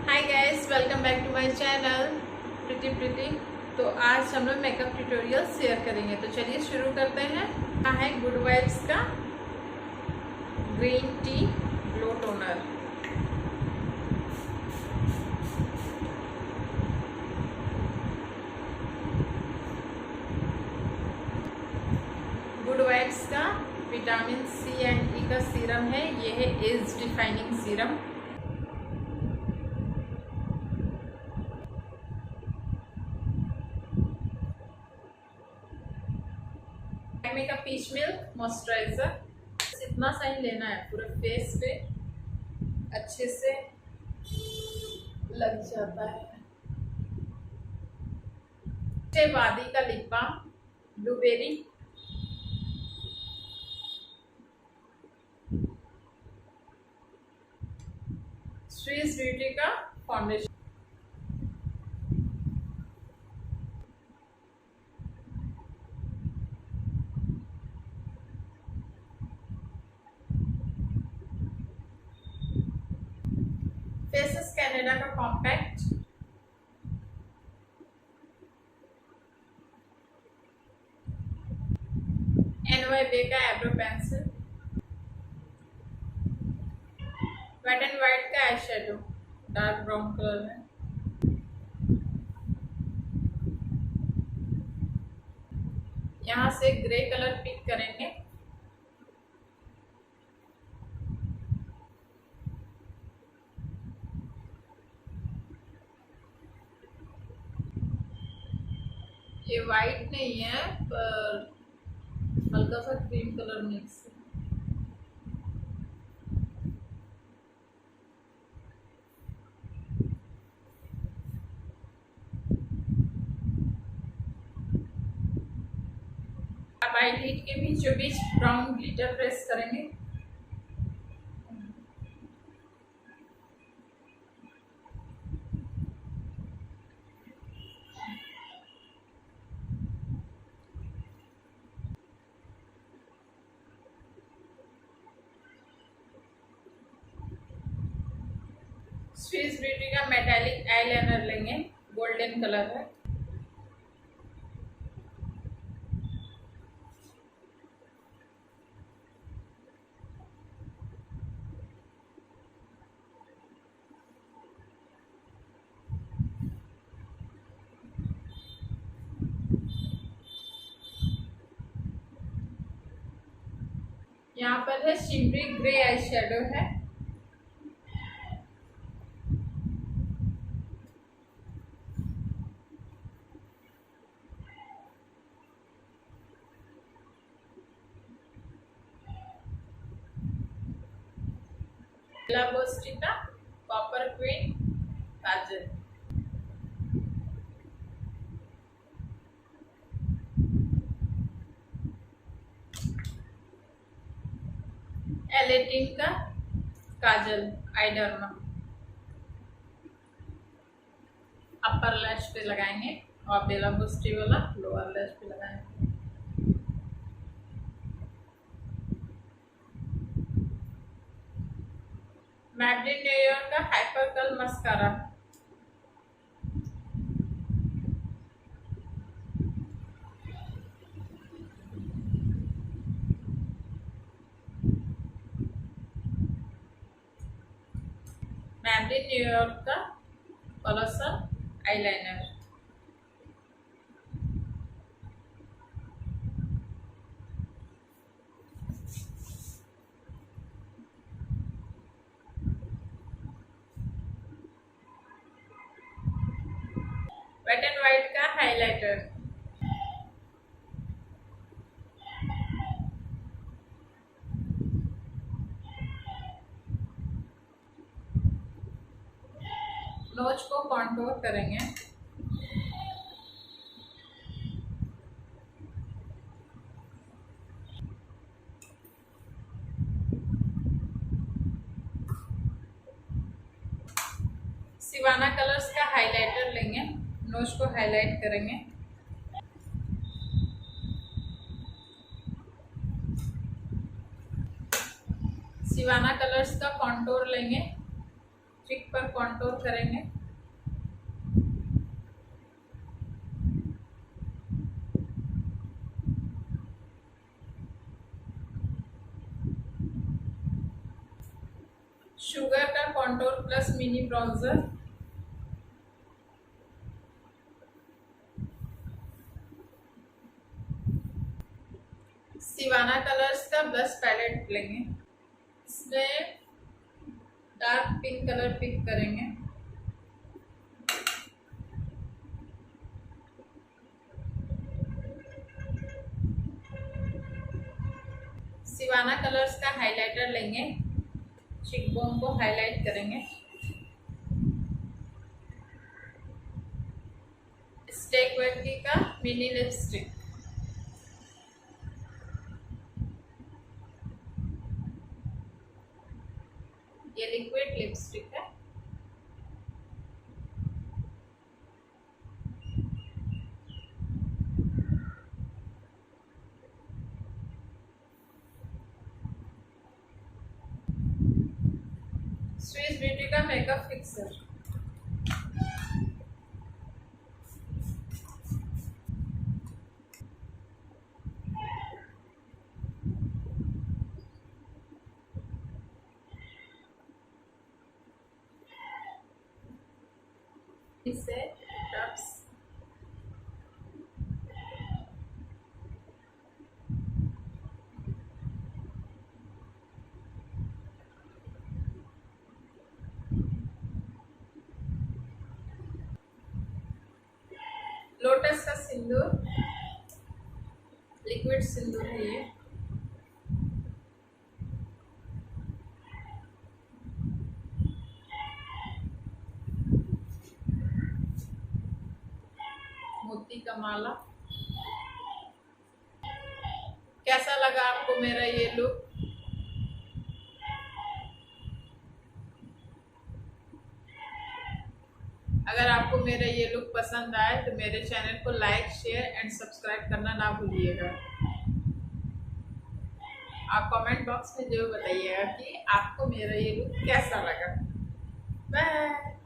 Hi guys, welcome back to my channel Preeti. तो आज हम लोग मेकअप ट्यूटोरियल शेयर करेंगे। तो चलिए शुरू करते हैं। यहाँ है गुड वाइब्स का green tea glow toner. Good vibes का विटामिन सी एंड ई का सीरम है। ये है एज डिफाइनिंग सीरम। का पीच मिल्क मॉइस्चराइजर। इतना सा ही लेना है, पूरे फेस पे अच्छे से लग जाता है। वादी का lip balm blueberry. Swiss beauty का फाउंडेशन। फेसेस कैनेडा का कॉम्पैक्ट। एनवाई का eyebrow pencil. Wet and white का eye shadow dark brown colour है। यहाँ से ग्रे कलर पिक करेंगे। ये वाइट नहीं है पर हल्का सा क्रीम कलर मिक्स है। अब आईलिड के बीचों बीच ब्राउन ग्लिटर प्रेस करेंगे। स्विस ब्यूटी का मेटालिक आईलाइनर लेंगे, गोल्डन कलर है। यहाँ पर है शिमरी ग्रे आई शेडो है। का कॉपर क्वीन काजल। एलेटिन का काजल आईडर्मा। अपर लैश पे लगाएंगे और बेला बुस्टी वाला लोअर लैश पे लगाएंगे। मैब्लिन न्यूयॉर्क York hyper curl mascara. Maybelline न्यूयॉर्क York colossal eyeliner. Wet and white का हाइलाइटर। नोज को कॉन्टूर करेंगे। सिवाना कलर्स का हाइलाइटर लेंगे, नोज को हाईलाइट करेंगे। सिवाना कलर्स का कॉन्टूर लेंगे, लिपस्टिक पर कॉन्टोर करेंगे। शुगर का contour plus mini browser. Sivanna colours का ब्लश पैलेट लेंगे। इसमें डार्क पिंक कलर पिक करेंगे। सिवाना कलर्स का हाइलाइटर लेंगे, चिकबोन को हाईलाइट करेंगे। स्टेक वेकी का मिनी लिपस्टिक। ये लिक्विड लिपस्टिक है। स्विस ब्यूटी का मेकअप फिक्सर। इसे टप्स। लोटस का सिंदूर, लिक्विड सिंदूर है ये। मोती का माला। कैसा लगा आपको मेरा ये लुक? अगर आपको मेरा ये लुक पसंद आए तो मेरे चैनल को लाइक, शेयर एंड सब्सक्राइब करना ना भूलिएगा। आप कमेंट बॉक्स में जरूर बताइएगा कि आपको मेरा ये लुक कैसा लगा। बाय।